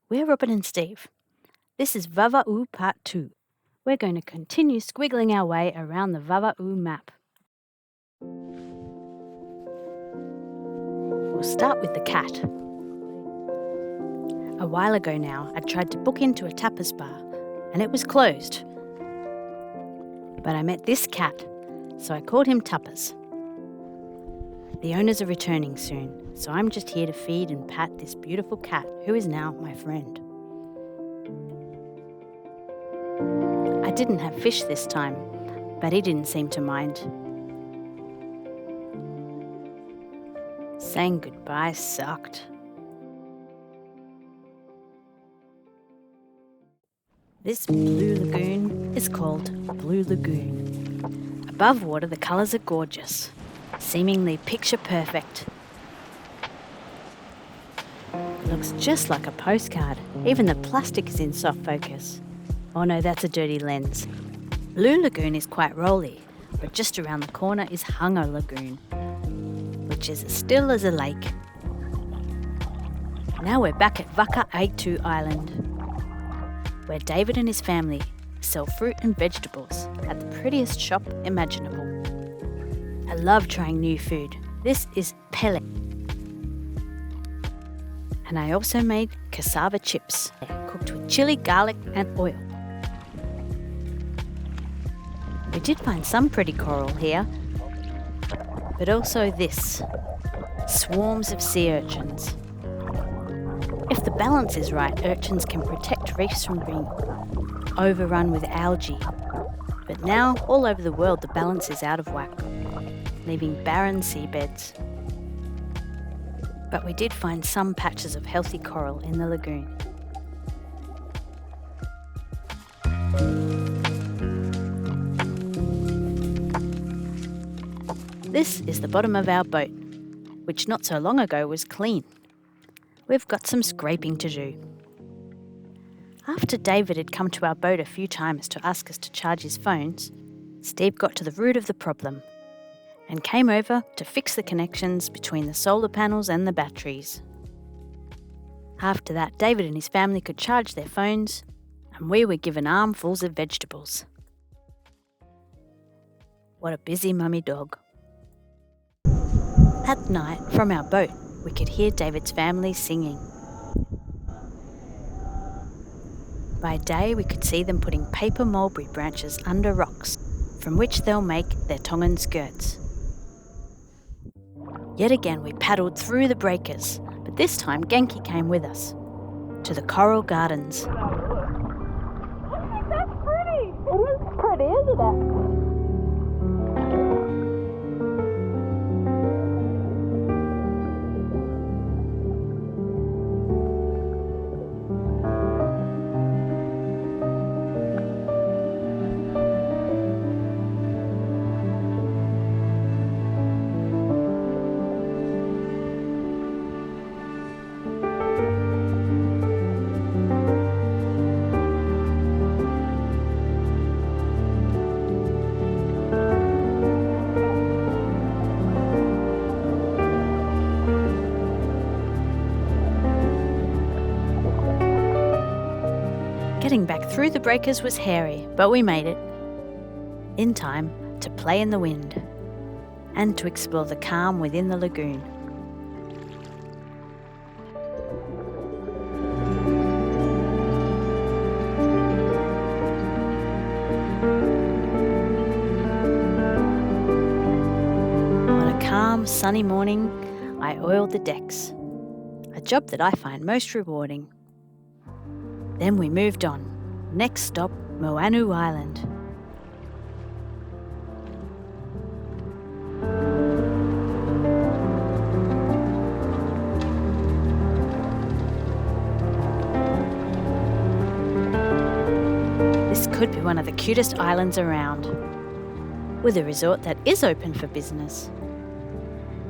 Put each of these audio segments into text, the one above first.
We're Robin and Steve. This is Vava'u Part 2. We're going to continue squiggling our way around the Vava'u map. We'll start with the cat. A while ago now, I tried to book into a tapas bar and it was closed. But I met this cat, so I called him Tapas. The owners are returning soon, so I'm just here to feed and pat this beautiful cat who is now my friend. I didn't have fish this time, but he didn't seem to mind. Saying goodbye sucked. This blue lagoon is called Blue Lagoon. Above water, the colours are gorgeous, seemingly picture perfect. It looks just like a postcard. Even the plastic is in soft focus. Oh no, that's a dirty lens. Blue Lagoon is quite rolly, but just around the corner is Hunger Lagoon, which is as still as a lake. Now we're back at Vava'u Island, where David and his family sell fruit and vegetables at the prettiest shop imaginable. I love trying new food. This is pele. And I also made cassava chips, cooked with chili, garlic and oil. We did find some pretty coral here, but also this, swarms of sea urchins. If the balance is right, urchins can protect reefs from being overrun with algae. But now, all over the world, the balance is out of whack, leaving barren seabeds. But we did find some patches of healthy coral in the lagoon. This is the bottom of our boat, which not so long ago was clean. We've got some scraping to do. After David had come to our boat a few times to ask us to charge his phones, Steve got to the root of the problem and came over to fix the connections between the solar panels and the batteries. After that, David and his family could charge their phones and we were given armfuls of vegetables. What a busy mummy dog. At night, from our boat, we could hear David's family singing. By day, we could see them putting paper mulberry branches under rocks, from which they'll make their Tongan skirts. Yet again, we paddled through the breakers, but this time Genki came with us, to the coral gardens. That's pretty! It is pretty, isn't it? Getting back through the breakers was hairy, but we made it. In time to play in the wind and to explore the calm within the lagoon. On a calm, sunny morning, I oiled the decks, a job that I find most rewarding. Then we moved on. Next stop, Vava'u Island. This could be one of the cutest islands around, with a resort that is open for business.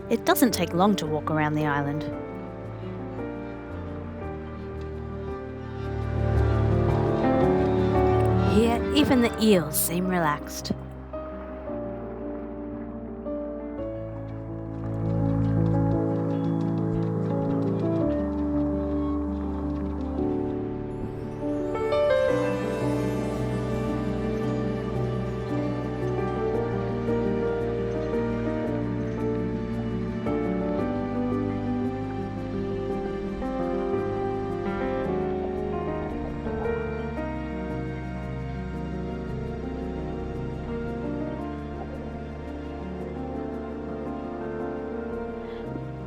It doesn't take long to walk around the island. Here, even the eels seem relaxed.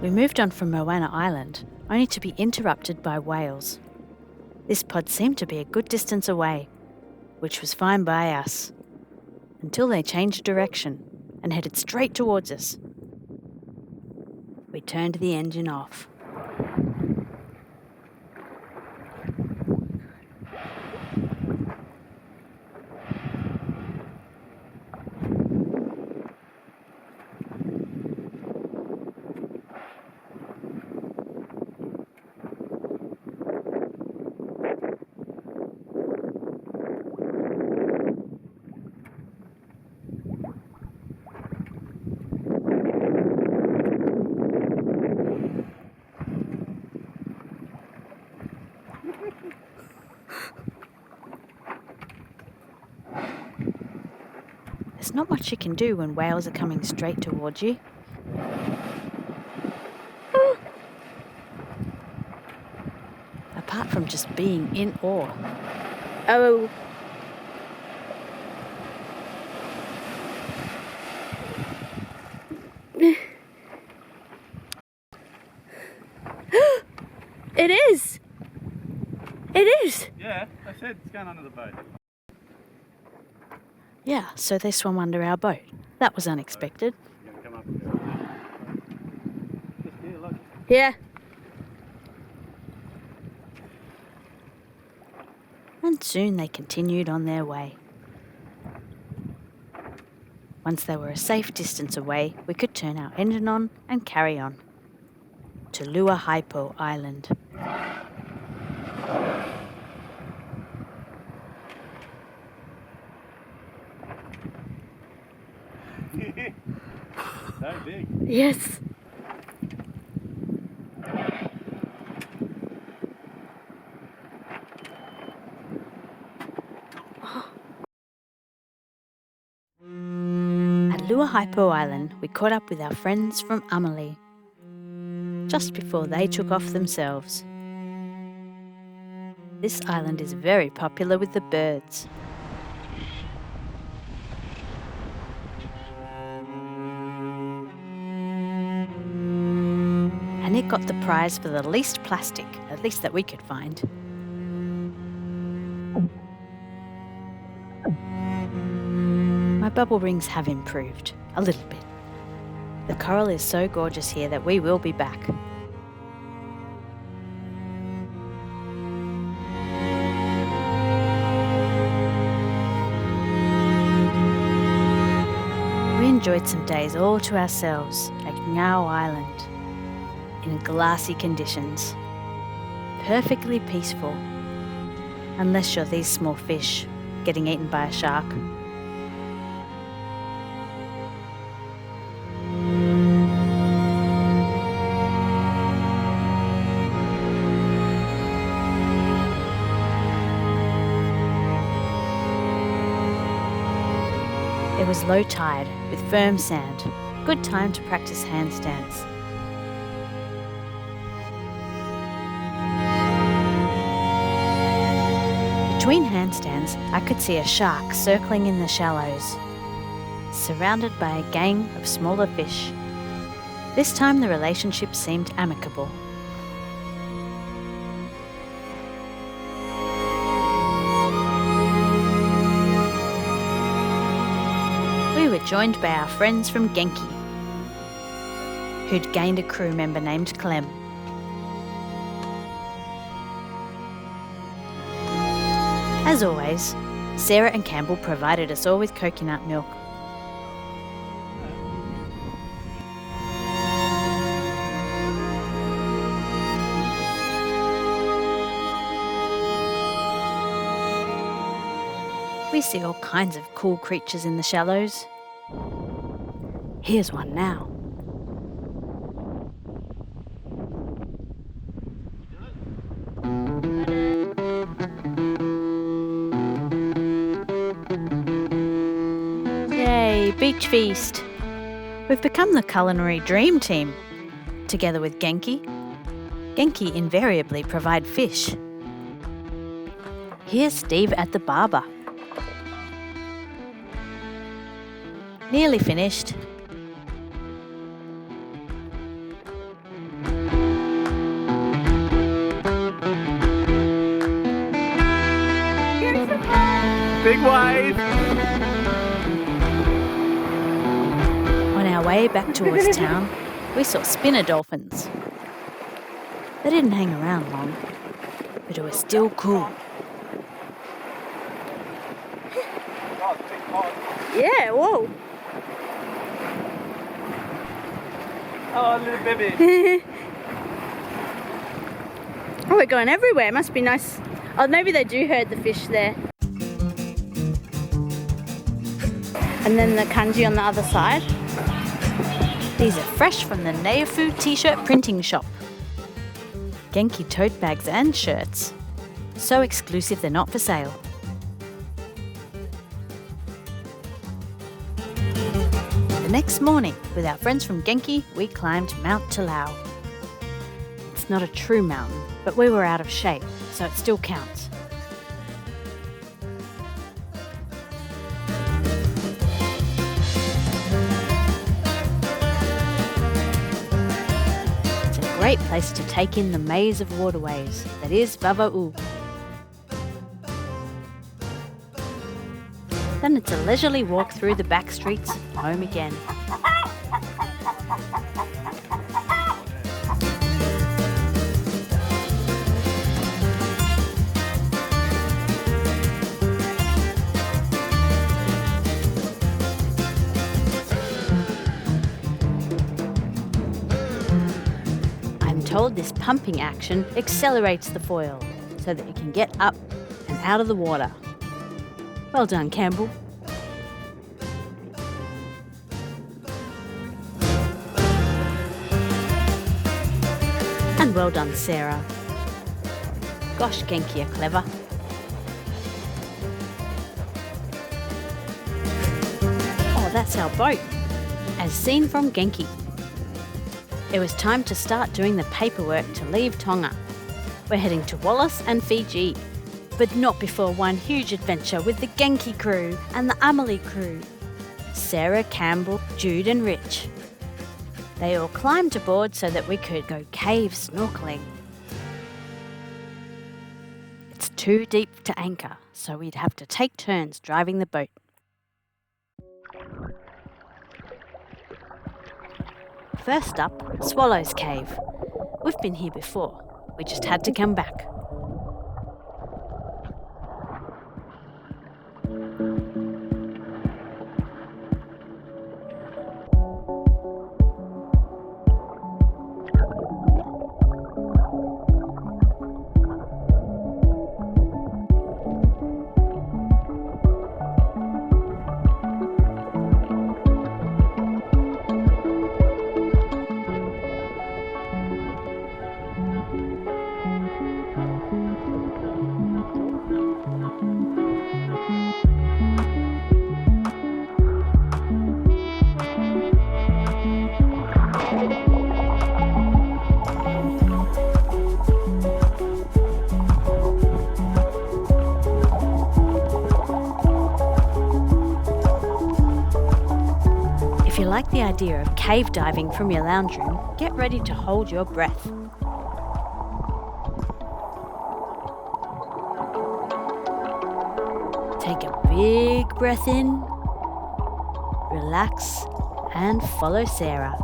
We moved on from Moana Island, only to be interrupted by whales. This pod seemed to be a good distance away, which was fine by us, until they changed direction and headed straight towards us. We turned the engine off. There's not much you can do when whales are coming straight towards you. Apart from just being in awe. Oh. It is. It is. Yeah, I said it's going under the boat. Yeah, so they swam under our boat. That was unexpected. You're going to come up and go. Just here, look. Yeah. And soon they continued on their way. Once they were a safe distance away, we could turn our engine on and carry on to Luahaipo Island. So big. Yes. At Luahaipo Island, we caught up with our friends from Amalie, just before they took off themselves. This island is very popular with the birds. And it got the prize for the least plastic, at least that we could find. My bubble rings have improved, a little bit. The coral is so gorgeous here that we will be back. We enjoyed some days all to ourselves at Ngau Island, in glassy conditions. Perfectly peaceful, unless you're these small fish getting eaten by a shark. It was low tide with firm sand. Good time to practice handstands. Between handstands, I could see a shark circling in the shallows, surrounded by a gang of smaller fish. This time the relationship seemed amicable. We were joined by our friends from Genki, who'd gained a crew member named Clem. As always, Sarah and Campbell provided us all with coconut milk. We see all kinds of cool creatures in the shallows. Here's one now. Yay, beach feast! We've become the culinary dream team. Together with Genki. Genki invariably provide fish. Here's Steve at the barber. Nearly finished. big wave. On our way back towards town, we saw spinner dolphins. They didn't hang around long, but it was still cool. Yeah, whoa. Oh, little baby. Oh, we're going everywhere. It must be nice. Oh, maybe they do herd the fish there. And then the kanji on the other side. These are fresh from the Vava'u t-shirt printing shop. Genki tote bags and shirts. So exclusive they're not for sale. The next morning, with our friends from Genki, we climbed Mount Talau. It's not a true mountain, but we were out of shape, so it still counts. It's a great place to take in the maze of waterways that is Vava'u. Then it's a leisurely walk through the back streets, home again. I'm told this pumping action accelerates the foil so that you can get up and out of the water. Well done, Campbell. And well done, Sarah. Gosh, Genki are clever. Oh, that's our boat, as seen from Genki. It was time to start doing the paperwork to leave Tonga. We're heading to Wallis and Fiji, but not before one huge adventure with the Genki crew and the Amelie crew. Sarah, Campbell, Jude and Rich. They all climbed aboard so that we could go cave snorkeling. It's too deep to anchor, so we'd have to take turns driving the boat. First up, Swallow's Cave. We've been here before. We just had to come back. If you like the idea of cave diving from your lounge room, get ready to hold your breath. Take a big breath in, relax, and follow Sarah.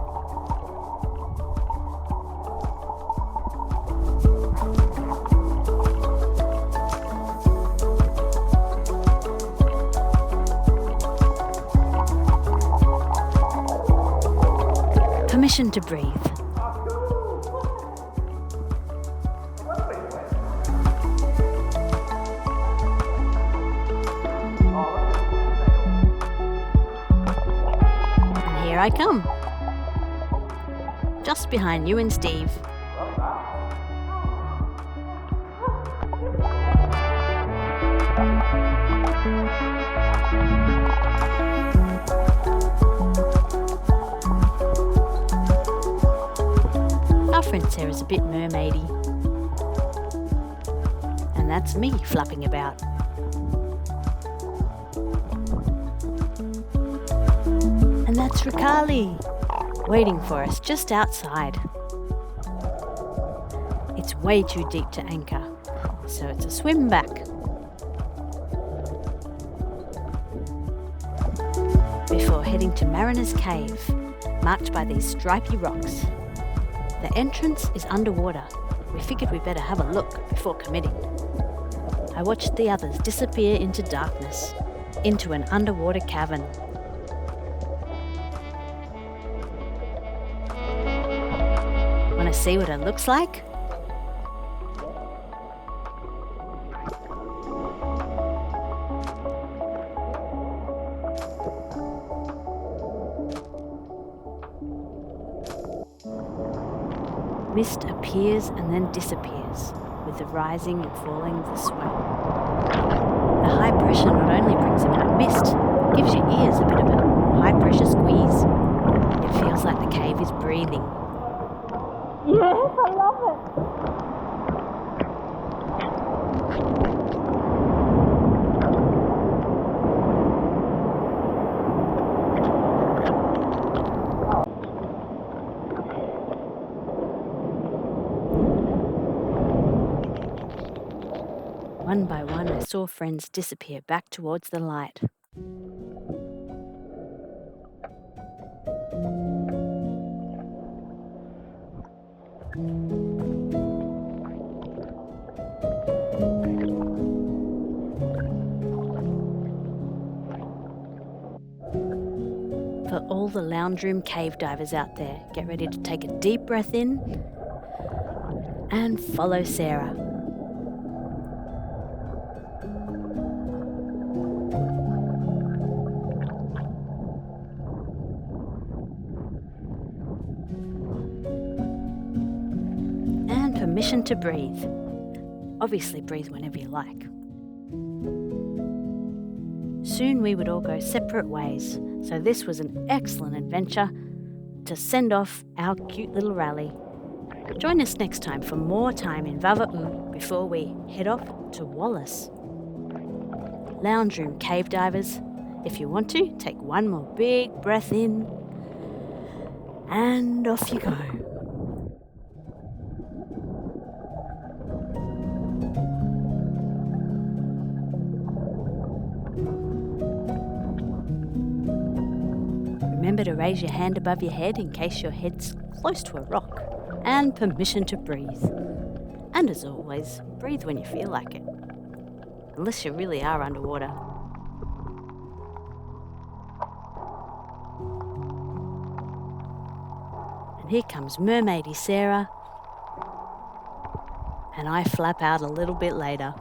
Permission to breathe. And here I come. Just behind you and Steve. Our friend Sarah's a bit mermaidy. And that's me flapping about. And that's Rikali, waiting for us just outside. It's way too deep to anchor, so it's a swim back. before heading to Mariner's Cave, marked by these stripy rocks. The entrance is underwater. We figured we better have a look before committing. I watched the others disappear into darkness, into an underwater cavern. Want to see what it looks like? Mist appears and then disappears with the rising and falling of the swell. The high pressure not only brings about mist, gives your ears a bit of a high pressure squeeze. It feels like the cave is breathing. Yes, I love it. One by one, I saw friends disappear back towards the light. For all the lounge room cave divers out there, get ready to take a deep breath in and follow Sarah. And permission to breathe. Obviously breathe whenever you like. Soon we would all go separate ways, so this was an excellent adventure to send off our cute little rally. Join us next time for more time in Vava'u before we head off to Wallis. Lounge room cave divers, if you want to, take one more big breath in and off you go. Remember to raise your hand above your head in case your head's close to a rock. And permission to breathe. And as always, breathe when you feel like it. Unless you really are underwater. And here comes Mermaidy Sarah. And I flap out a little bit later.